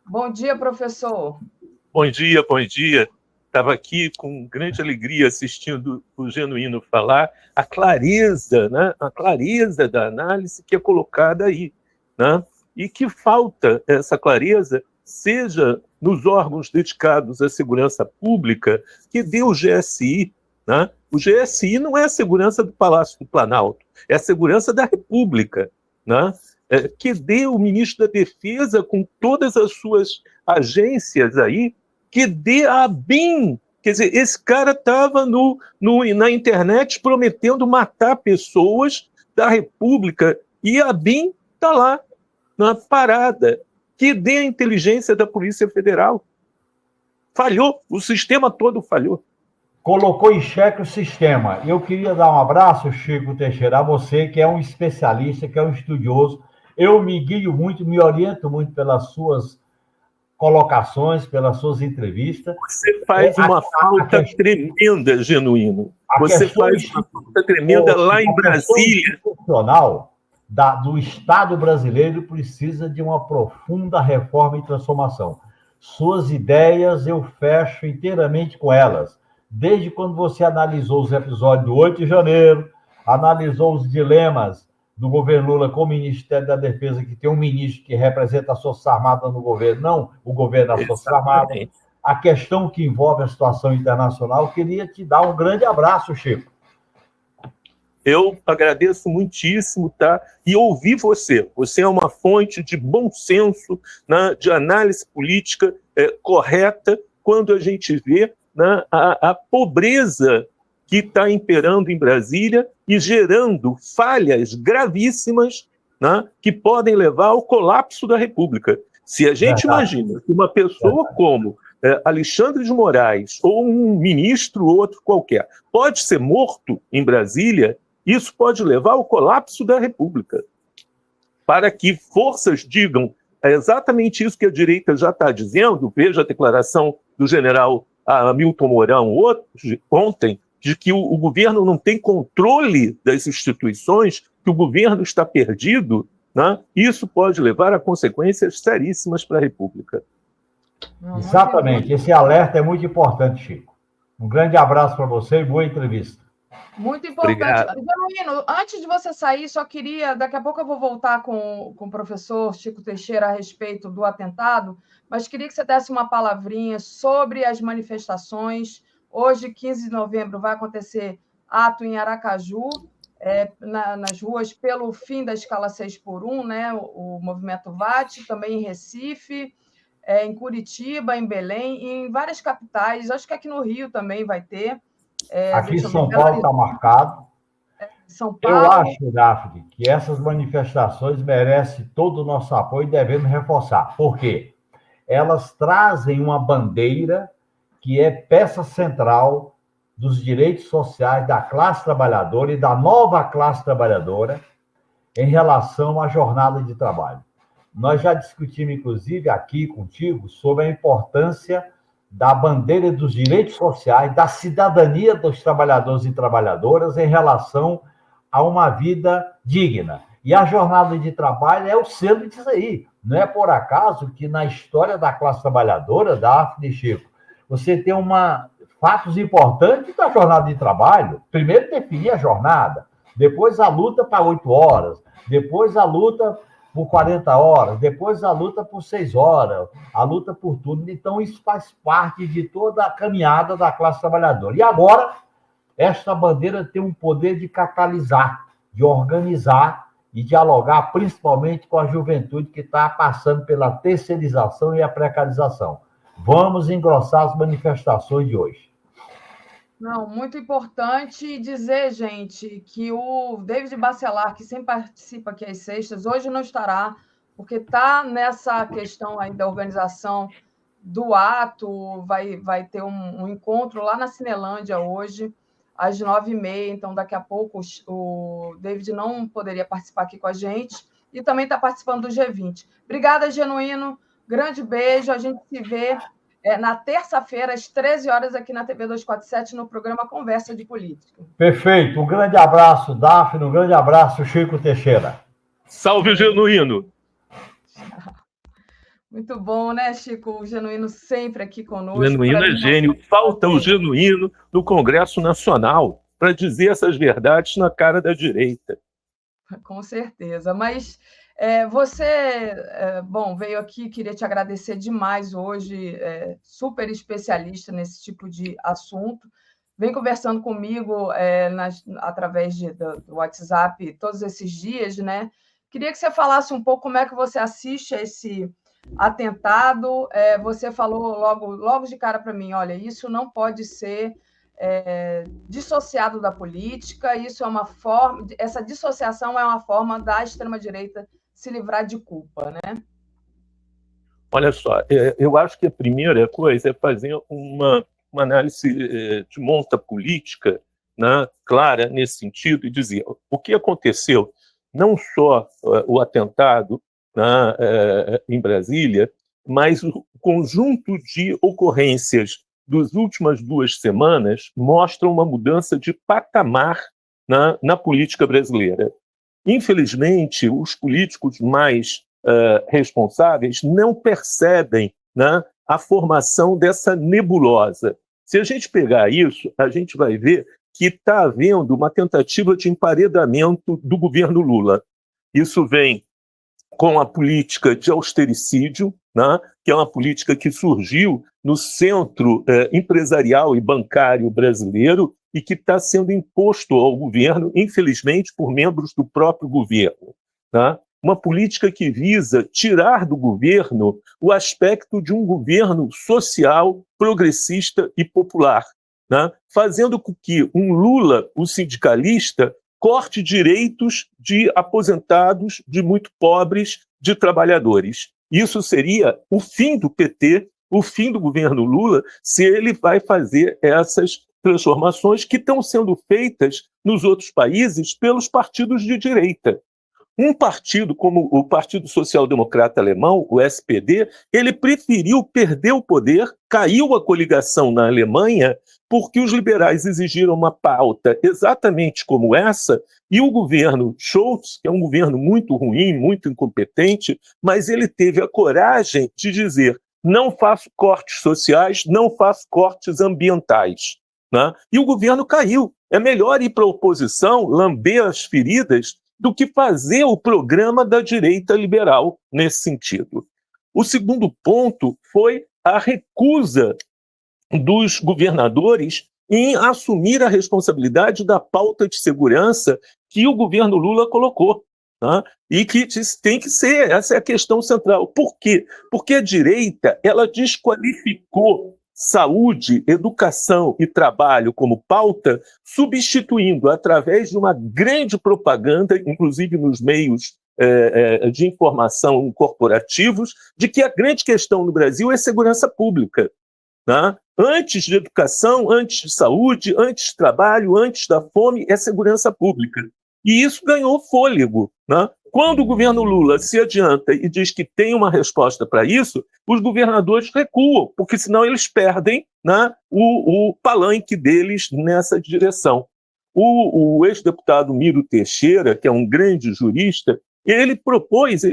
Bom dia, professor. Bom dia, bom dia. Estava aqui com grande alegria assistindo o Genuíno falar a clareza, né? A clareza da análise que é colocada aí, né? E que falta essa clareza, seja nos órgãos dedicados à segurança pública, que dê o GSI, né? O GSI não é a segurança do Palácio do Planalto, é a segurança da República, né? Que dê o ministro da Defesa com todas as suas agências aí, que dê a ABIN. Quer dizer, esse cara estava na internet prometendo matar pessoas da República e a ABIN está lá, na parada. Que dê a inteligência da Polícia Federal. Falhou, o sistema todo falhou. Colocou em xeque o sistema. Eu queria dar um abraço, Chico Teixeira, a você, que é um especialista, que é um estudioso. Eu me guio muito, me oriento muito pelas suas colocações, pelas suas entrevistas. Você faz uma falta tremenda, Genuíno. Você faz uma falta tremenda lá em Brasília. Do Estado brasileiro precisa de uma profunda reforma e transformação. Suas ideias, eu fecho inteiramente com elas. Desde quando você analisou os episódios do 8 de janeiro, analisou os dilemas do governo Lula com o Ministério da Defesa, que tem um ministro que representa as Forças Armadas no governo, não o governo das Forças Armadas. A questão que envolve a situação internacional, eu queria te dar um grande abraço, Chico. Eu agradeço muitíssimo, tá? E ouvir você. Você é uma fonte de bom senso, né, de análise política correta, quando a gente vê, né, a pobreza que está imperando em Brasília e gerando falhas gravíssimas, né, que podem levar ao colapso da República. Se a gente imagina que uma pessoa como Alexandre de Moraes ou um ministro ou outro qualquer pode ser morto em Brasília, isso pode levar ao colapso da República. Para que forças digam exatamente isso que a direita já está dizendo, veja a declaração do general Hamilton Mourão ontem, de que o governo não tem controle das instituições, que o governo está perdido, né? Isso pode levar a consequências seríssimas para a República. Exatamente, esse alerta é muito importante, Chico. Um grande abraço para você e boa entrevista. Muito importante. Genuíno, antes de você sair, só queria... Daqui a pouco eu vou voltar com o professor Chico Teixeira a respeito do atentado, mas queria que você desse uma palavrinha sobre as manifestações. Hoje, 15 de novembro, vai acontecer ato em Aracaju, nas ruas pelo fim da escala 6x1, né? O movimento VAT, também em Recife, em Curitiba, em Belém e em várias capitais. Acho que aqui no Rio também vai ter. Aqui em São Paulo está marcado. São Paulo. Eu acho, Daphne, que essas manifestações merecem todo o nosso apoio e devemos reforçar. Por quê? Elas trazem uma bandeira que é peça central dos direitos sociais da classe trabalhadora e da nova classe trabalhadora em relação à jornada de trabalho. Nós já discutimos, inclusive, aqui contigo, sobre a importância da bandeira dos direitos sociais, da cidadania dos trabalhadores e trabalhadoras em relação a uma vida digna. E a jornada de trabalho é o centro disso aí. Não é por acaso que na história da classe trabalhadora, Daphne e Chico, você tem fatos importantes da jornada de trabalho. Primeiro, definir a jornada, depois a luta para 8 horas, depois a luta por 40 horas, depois a luta por 6 horas, a luta por tudo. Então, isso faz parte de toda a caminhada da classe trabalhadora. E agora, esta bandeira tem um poder de catalisar, de organizar e dialogar, principalmente com a juventude que está passando pela terceirização e a precarização. Vamos engrossar as manifestações de hoje. Não, muito importante dizer, gente, que o David Bacelar, que sempre participa aqui às sextas, hoje não estará, porque está nessa questão aí da organização do ato, vai ter um encontro lá na Cinelândia hoje, às 9h30, então daqui a pouco o David não poderia participar aqui com a gente, e também está participando do G20. Obrigada, Genuíno, grande beijo, a gente se vê na terça-feira, às 13 horas, aqui na TV 247, no programa Conversa de Política. Perfeito. Um grande abraço, Daphne. Um grande abraço, Chico Teixeira. Salve o Genuíno. Muito bom, né, Chico? O Genuíno sempre aqui conosco. O Genuíno é gênio. Falta o Genuíno no Congresso Nacional para dizer essas verdades na cara da direita. Com certeza. Mas você, bom, veio aqui, queria te agradecer demais hoje, super especialista nesse tipo de assunto. Vem conversando comigo através do WhatsApp todos esses dias, né? Queria que você falasse um pouco como é que você assiste a esse atentado. Você falou logo de cara para mim, olha, isso não pode ser dissociado da política, isso é uma forma, essa dissociação é uma forma da extrema-direita se livrar de culpa, né? Olha só, eu acho que a primeira coisa é fazer uma análise de monta política, né, clara nesse sentido, e dizer o que aconteceu, não só o atentado, né, em Brasília, mas o conjunto de ocorrências das últimas 2 semanas mostra uma mudança de patamar na política brasileira. Infelizmente, os políticos mais responsáveis não percebem, né, a formação dessa nebulosa. Se a gente pegar isso, a gente vai ver que está havendo uma tentativa de emparedamento do governo Lula. Isso vem com a política de austericídio, né, que é uma política que surgiu no centro empresarial e bancário brasileiro e que está sendo imposto ao governo, infelizmente, por membros do próprio governo. Tá? Uma política que visa tirar do governo o aspecto de um governo social, progressista e popular, né? Fazendo com que um Lula, o sindicalista, corte direitos de aposentados, de muito pobres, de trabalhadores. Isso seria o fim do PT, o fim do governo Lula, se ele vai fazer essas transformações que estão sendo feitas nos outros países pelos partidos de direita. Um partido como o Partido Social Democrata Alemão, o SPD, ele preferiu perder o poder, caiu a coligação na Alemanha, porque os liberais exigiram uma pauta exatamente como essa, e o governo Scholz, que é um governo muito ruim, muito incompetente, mas ele teve a coragem de dizer: não faço cortes sociais, não faço cortes ambientais. Né? E o governo caiu. É melhor ir para a oposição, lamber as feridas, do que fazer o programa da direita liberal nesse sentido. O segundo ponto foi a recusa dos governadores em assumir a responsabilidade da pauta de segurança que o governo Lula colocou. Tá? E que tem que ser, essa é a questão central. Por quê? Porque a direita ela desqualificou saúde, educação e trabalho como pauta, substituindo através de uma grande propaganda, inclusive nos meios de informação corporativos, de que a grande questão no Brasil é segurança pública. Tá? Antes de educação, antes de saúde, antes de trabalho, antes da fome, é segurança pública. E isso ganhou fôlego. Né? Quando o governo Lula se adianta e diz que tem uma resposta para isso, os governadores recuam, porque senão eles perdem, né, o palanque deles nessa direção. O ex-deputado Miro Teixeira, que é um grande jurista, ele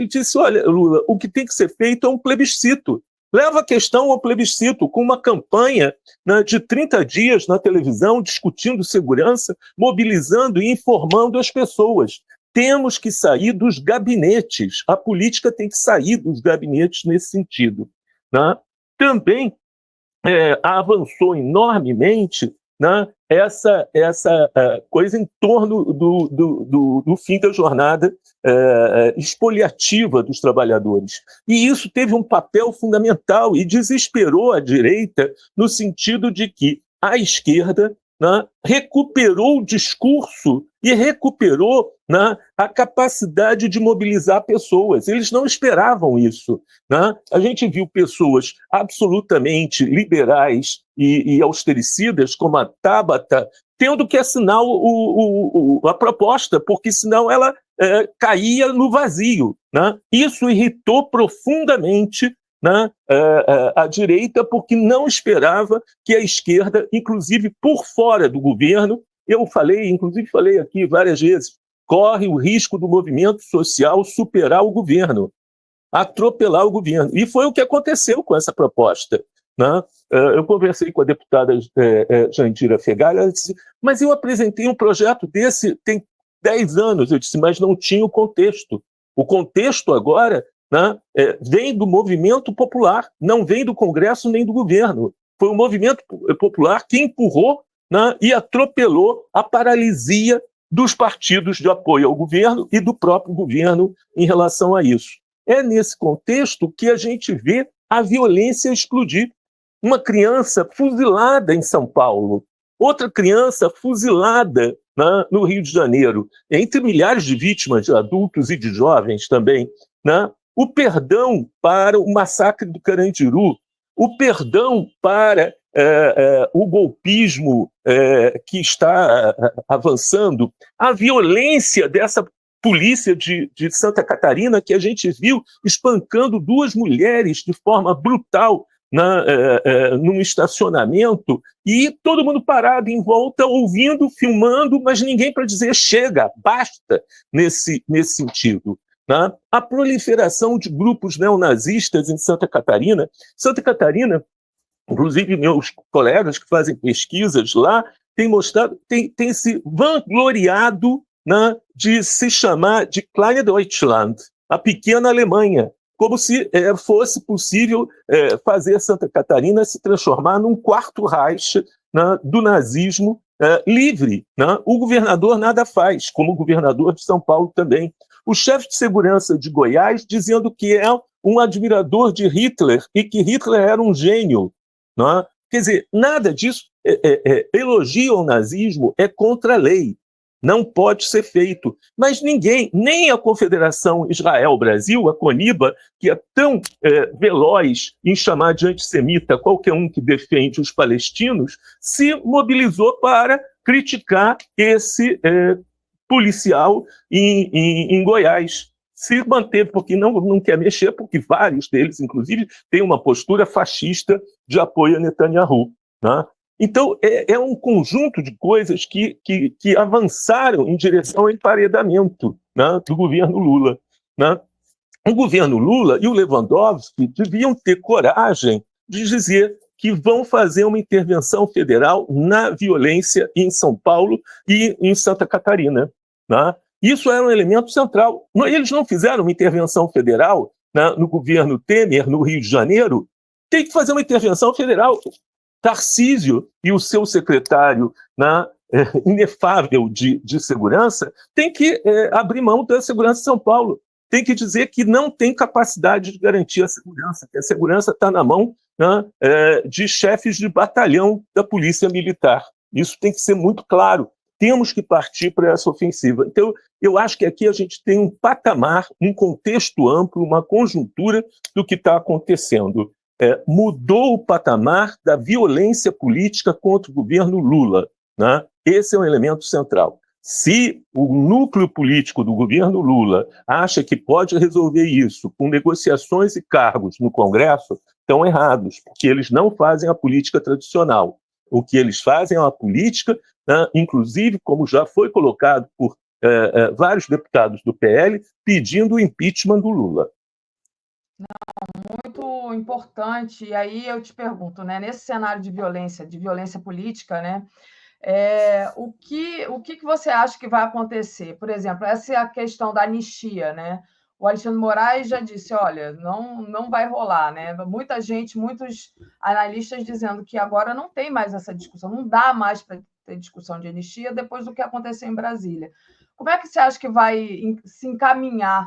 disse: olha, Lula, o que tem que ser feito é um plebiscito. Leva a questão ao plebiscito, com uma campanha, né, de 30 dias na televisão, discutindo segurança, mobilizando e informando as pessoas. Temos que sair dos gabinetes, a política tem que sair dos gabinetes nesse sentido. Né? Também avançou enormemente, né, essa coisa em torno do fim da jornada expoliativa dos trabalhadores. E isso teve um papel fundamental e desesperou a direita no sentido de que a esquerda, né, recuperou o discurso e recuperou, né, a capacidade de mobilizar pessoas. Eles não esperavam isso. Né? A gente viu pessoas absolutamente liberais e austericidas, como a Tabata, tendo que assinar a proposta, porque senão ela caía no vazio. Né? Isso irritou profundamente, né, a direita, porque não esperava que a esquerda, inclusive por fora do governo, eu falei aqui várias vezes, corre o risco do movimento social superar o governo. atropelar o governo. E foi o que aconteceu com essa proposta, né? Eu conversei com a deputada Jandira Fegali, ela disse, mas eu apresentei um projeto desse tem 10 anos. Eu disse, mas não tinha o contexto. O contexto agora, né, vem do movimento popular, não vem do Congresso nem do governo. Foi o movimento popular que empurrou, né, e atropelou a paralisia dos partidos de apoio ao governo e do próprio governo em relação a isso. É nesse contexto que a gente vê a violência explodir. Uma criança fuzilada em São Paulo, outra criança fuzilada, né, no Rio de Janeiro, entre milhares de vítimas, de adultos e de jovens também, né? O perdão para o massacre do Carandiru, o perdão para o golpismo que está avançando, a violência dessa polícia de Santa Catarina, que a gente viu espancando 2 mulheres de forma brutal num estacionamento, e todo mundo parado em volta, ouvindo, filmando, mas ninguém para dizer chega, basta, nesse sentido. Né? A proliferação de grupos neonazistas em Santa Catarina, inclusive meus colegas que fazem pesquisas lá, têm mostrado, têm se vangloriado, né, de se chamar de Kleine Deutschland, a pequena Alemanha, como se fosse possível fazer Santa Catarina se transformar num quarto Reich, né, do nazismo livre. Né? O governador nada faz, como o governador de São Paulo também. O chefe de segurança de Goiás dizendo que é um admirador de Hitler e que Hitler era um gênio. Né? Quer dizer, nada disso. Elogio ao nazismo é contra a lei. Não pode ser feito. Mas ninguém, nem a Confederação Israel-Brasil, a CONIBA, que é tão veloz em chamar de antissemita qualquer um que defende os palestinos, se mobilizou para criticar esse policial em Goiás. Se manteve, porque não quer mexer, porque vários deles, inclusive, têm uma postura fascista de apoio a Netanyahu. Né? Então, é um conjunto de coisas que avançaram em direção ao emparedamento, né, do governo Lula. Né? O governo Lula e o Lewandowski deviam ter coragem de dizer que vão fazer uma intervenção federal na violência em São Paulo e em Santa Catarina. Né? Isso era um elemento central. Eles não fizeram uma intervenção federal, né, no governo Temer, no Rio de Janeiro. Tem que fazer uma intervenção federal. Tarcísio e o seu secretário, né, inefável de segurança, tem que abrir mão da segurança de São Paulo. Tem que dizer que não tem capacidade de garantir a segurança, que a segurança está na mão, né, de chefes de batalhão da Polícia Militar. Isso tem que ser muito claro. Temos que partir para essa ofensiva. Então, eu acho que aqui a gente tem um patamar, um contexto amplo, uma conjuntura do que está acontecendo. Mudou o patamar da violência política contra o governo Lula. Né? Esse é um elemento central. Se o núcleo político do governo Lula acha que pode resolver isso com negociações e cargos no Congresso, estão errados, porque eles não fazem a política tradicional. O que eles fazem é uma política, né, inclusive, como já foi colocado por vários deputados do PL, pedindo o impeachment do Lula. Muito importante. E aí eu te pergunto, né, nesse cenário de violência política, né, o que você acha que vai acontecer? Por exemplo, essa é a questão da anistia, né? O Alexandre Moraes já disse, olha, não vai rolar, né? Muita gente, muitos analistas dizendo que agora não tem mais essa discussão, não dá mais para ter discussão de anistia depois do que aconteceu em Brasília. Como é que você acha que vai se encaminhar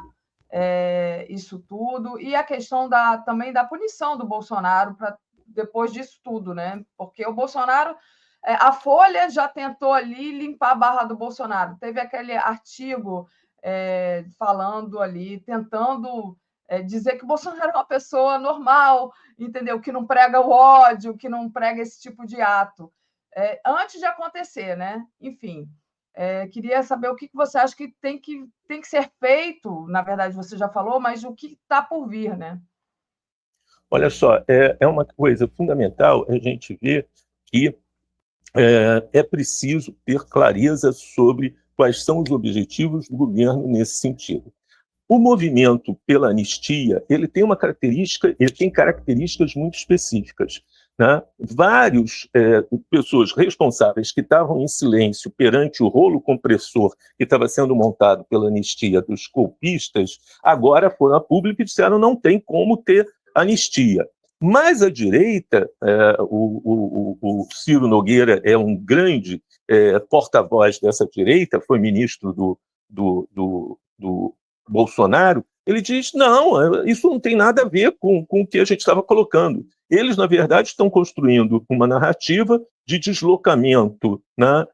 isso tudo? E a questão também da punição do Bolsonaro depois disso tudo, né? Porque o Bolsonaro, a Folha já tentou ali limpar a barra do Bolsonaro. Teve aquele artigo falando ali, tentando dizer que o Bolsonaro é uma pessoa normal, entendeu? Que não prega o ódio, que não prega esse tipo de ato. Antes de acontecer, né? Enfim, queria saber o que você acha que tem que ser feito. Na verdade, você já falou, mas o que está por vir, né? Olha só, é uma coisa fundamental a gente ver que é preciso ter clareza sobre quais são os objetivos do governo nesse sentido. o movimento pela anistia, ele tem características muito específicas, né? Várias pessoas responsáveis que estavam em silêncio perante o rolo compressor que estava sendo montado pela anistia dos golpistas, agora foram a público e disseram não tem como ter anistia. Mas a direita, o Ciro Nogueira é um grande porta-voz dessa direita, foi ministro do Bolsonaro, ele diz, não, isso não tem nada a ver com o que a gente estava colocando. Eles, na verdade, estão construindo uma narrativa de deslocamento, né,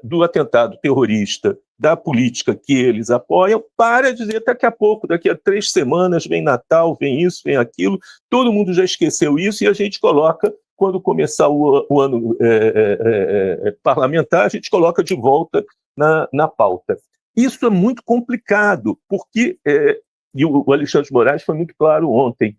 do atentado terrorista, da política que eles apoiam, para dizer daqui a pouco, daqui a 3 semanas, vem Natal, vem isso, vem aquilo, todo mundo já esqueceu isso e a gente coloca, quando começar o ano parlamentar, a gente coloca de volta na pauta. Isso é muito complicado, porque, e o Alexandre de Moraes foi muito claro ontem,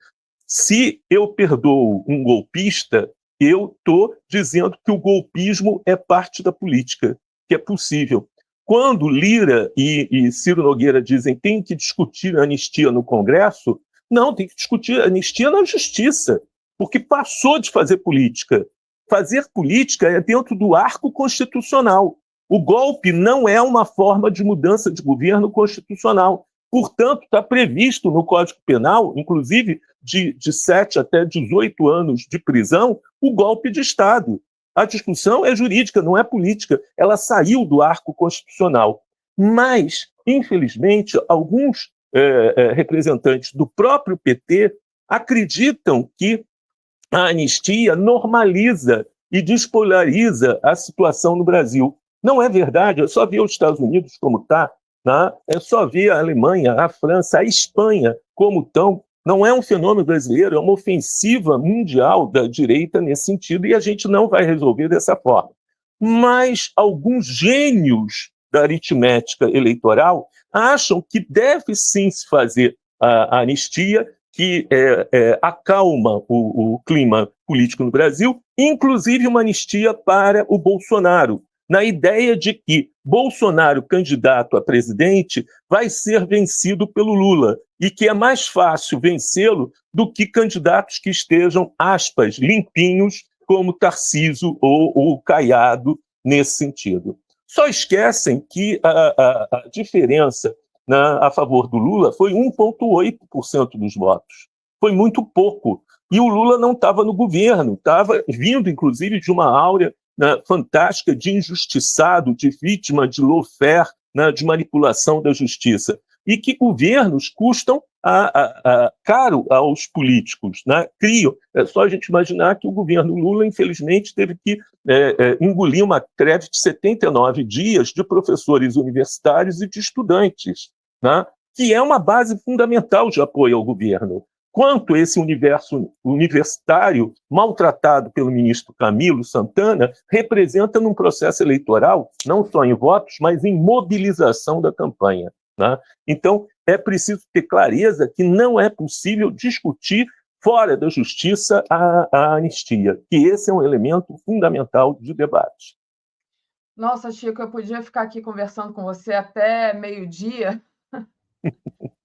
se eu perdoo um golpista, eu estou dizendo que o golpismo é parte da política, que é possível. Quando Lira e Ciro Nogueira dizem que tem que discutir a anistia no Congresso, não, tem que discutir a anistia na Justiça, porque passou de fazer política. Fazer política é dentro do arco constitucional. O golpe não é uma forma de mudança de governo constitucional. Portanto, está previsto no Código Penal, inclusive de 7 até 18 anos de prisão, o golpe de Estado. A discussão é jurídica, não é política. Ela saiu do arco constitucional. Mas, infelizmente, alguns representantes do próprio PT acreditam que a anistia normaliza e despolariza a situação no Brasil. Não é verdade, é só ver os Estados Unidos como está, né? É só ver a Alemanha, a França, a Espanha como estão. Não é um fenômeno brasileiro, é uma ofensiva mundial da direita nesse sentido, e a gente não vai resolver dessa forma. Mas alguns gênios da aritmética eleitoral acham que deve sim se fazer a anistia, que acalma o clima político no Brasil, inclusive uma anistia para o Bolsonaro, na ideia de que Bolsonaro, candidato a presidente, vai ser vencido pelo Lula, e que é mais fácil vencê-lo do que candidatos que estejam, aspas, limpinhos, como Tarcísio ou Caiado, nesse sentido. Só esquecem que a diferença a favor do Lula foi 1,8% dos votos. Foi muito pouco. E o Lula não estava no governo, estava vindo, inclusive, de uma áurea fantástica de injustiçado, de vítima de lawfare, de manipulação da justiça. E que governos custam caro aos políticos. Criam. É só a gente imaginar que o governo Lula, infelizmente, teve que engolir uma greve de 79 dias de professores universitários e de estudantes, que é uma base fundamental de apoio ao governo. Quanto esse universo universitário, maltratado pelo ministro Camilo Santana, representa num processo eleitoral, não só em votos, mas em mobilização da campanha. Então, é preciso ter clareza que não é possível discutir fora da justiça a anistia, que esse é um elemento fundamental de debate. Nossa, Chico, eu podia ficar aqui conversando com você até meio-dia,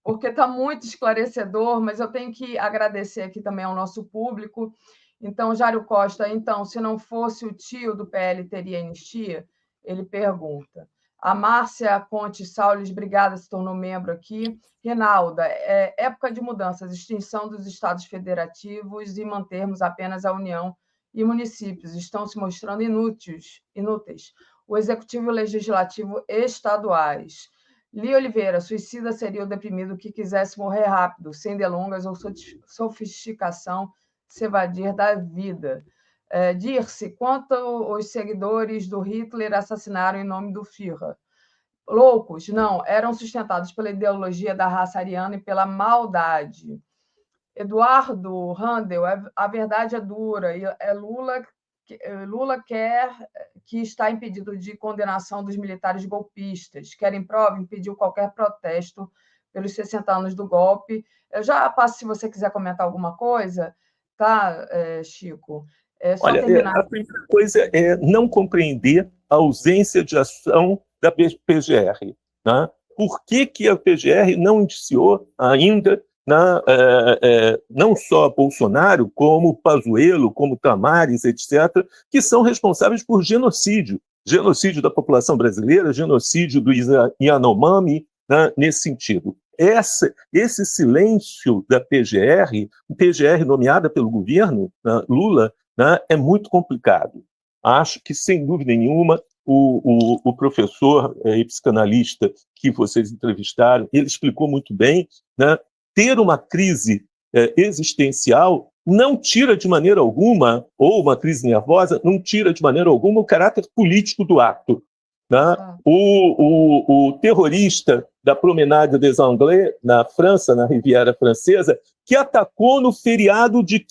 porque está muito esclarecedor, mas eu tenho que agradecer aqui também ao nosso público. Então, Jário Costa, se não fosse o tio do PL, teria anistia? Ele pergunta. A Márcia Ponte Saules, obrigada, se tornou membro aqui. Reinalda, época de mudanças, extinção dos estados federativos e mantermos apenas a União e municípios. Estão se mostrando inúteis. O Executivo e o Legislativo estaduais. Li Oliveira, suicida seria o deprimido que quisesse morrer rápido, sem delongas ou sofisticação, se evadir da vida. Dirce, quanto os seguidores do Hitler assassinaram em nome do Führer? Loucos? Não, eram sustentados pela ideologia da raça ariana e pela maldade. Eduardo Randel, a verdade é dura, e Lula quer que está impedido de condenação dos militares golpistas. Querem prova? Impediu qualquer protesto pelos 60 anos do golpe. Eu já passo, se você quiser comentar alguma coisa, tá, Chico? Olha, a primeira coisa é não compreender a ausência de ação da PGR, por que a PGR não indiciou ainda não só Bolsonaro, como Pazuello, como Tamares, etc., que são responsáveis por genocídio da população brasileira, genocídio do Yanomami, né, nesse sentido. Esse silêncio da PGR nomeada pelo governo, né, Lula, né, é muito complicado. Acho que, sem dúvida nenhuma, o professor e psicanalista que vocês entrevistaram, ele explicou muito bem, né, ter uma crise existencial não tira de maneira alguma, ou uma crise nervosa, não tira de maneira alguma o caráter político do ato. Né? O terrorista da Promenade des Anglais, na França, na Riviera Francesa, que atacou no feriado de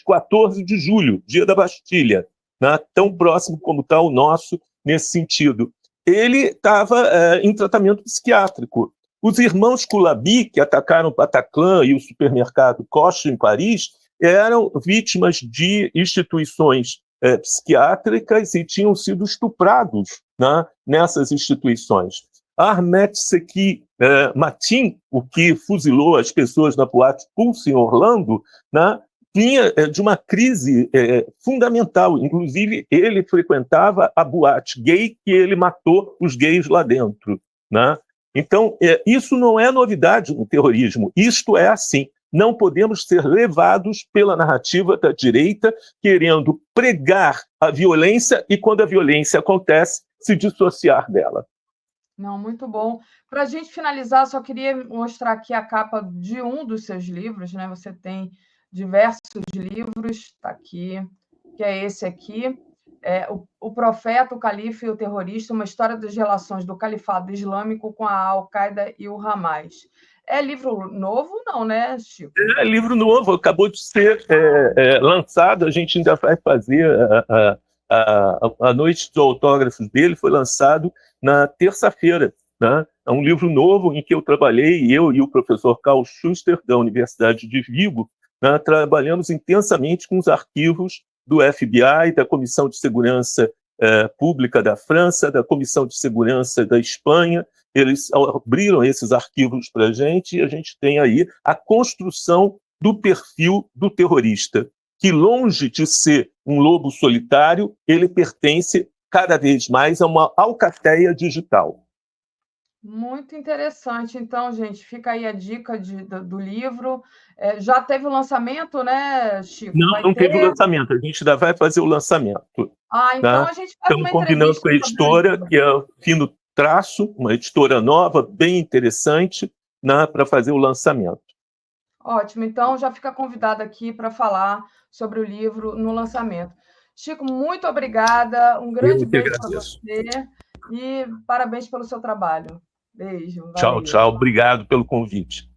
14 de julho, dia da Bastilha, né? Tão próximo como está o nosso nesse sentido. Ele estava em tratamento psiquiátrico. Os irmãos Coulaby, que atacaram o Bataclan e o supermercado Coche em Paris, eram vítimas de instituições psiquiátricas e tinham sido estuprados, né, nessas instituições. Ahmed Seki Matin, o que fuzilou as pessoas na boate Pulse em Orlando, né, vinha de uma crise fundamental. Inclusive, ele frequentava a boate gay que ele matou os gays lá dentro. Né? Então, isso não é novidade no terrorismo. Isto é assim. Não podemos ser levados pela narrativa da direita querendo pregar a violência e, quando a violência acontece, se dissociar dela. Não, muito bom. Para a gente finalizar, só queria mostrar aqui a capa de um dos seus livros, né? Você tem diversos livros, está aqui, que é esse aqui, o Profeta, o Califa e o Terrorista, uma história das relações do Califado Islâmico com a Al-Qaeda e o Hamas. É livro novo, não, né, Chico? É livro novo, acabou de ser lançado, a gente ainda vai fazer a noite dos autógrafos dele, foi lançado na terça-feira. Né? É um livro novo em que eu trabalhei, eu e o professor Karl Schuster, da Universidade de Vigo, né, trabalhamos intensamente com os arquivos do FBI, da Comissão de Segurança Pública da França, da Comissão de Segurança da Espanha. Eles abriram esses arquivos para a gente e a gente tem aí a construção do perfil do terrorista, que, longe de ser um lobo solitário, ele pertence cada vez mais a uma alcateia digital. Muito interessante. Então, gente, fica aí a dica do livro. Já teve o lançamento, né, Chico? Não teve o lançamento, a gente ainda vai fazer o lançamento. Então a gente faz uma entrevista. Estamos combinando com a editora, que é o Fino Traço, uma editora nova, bem interessante, né, para fazer o lançamento. Ótimo, então já fica convidado aqui para falar sobre o livro no lançamento. Chico, muito obrigada, um grande beijo para você e parabéns pelo seu trabalho. Beijo. Tchau, tchau, obrigado pelo convite.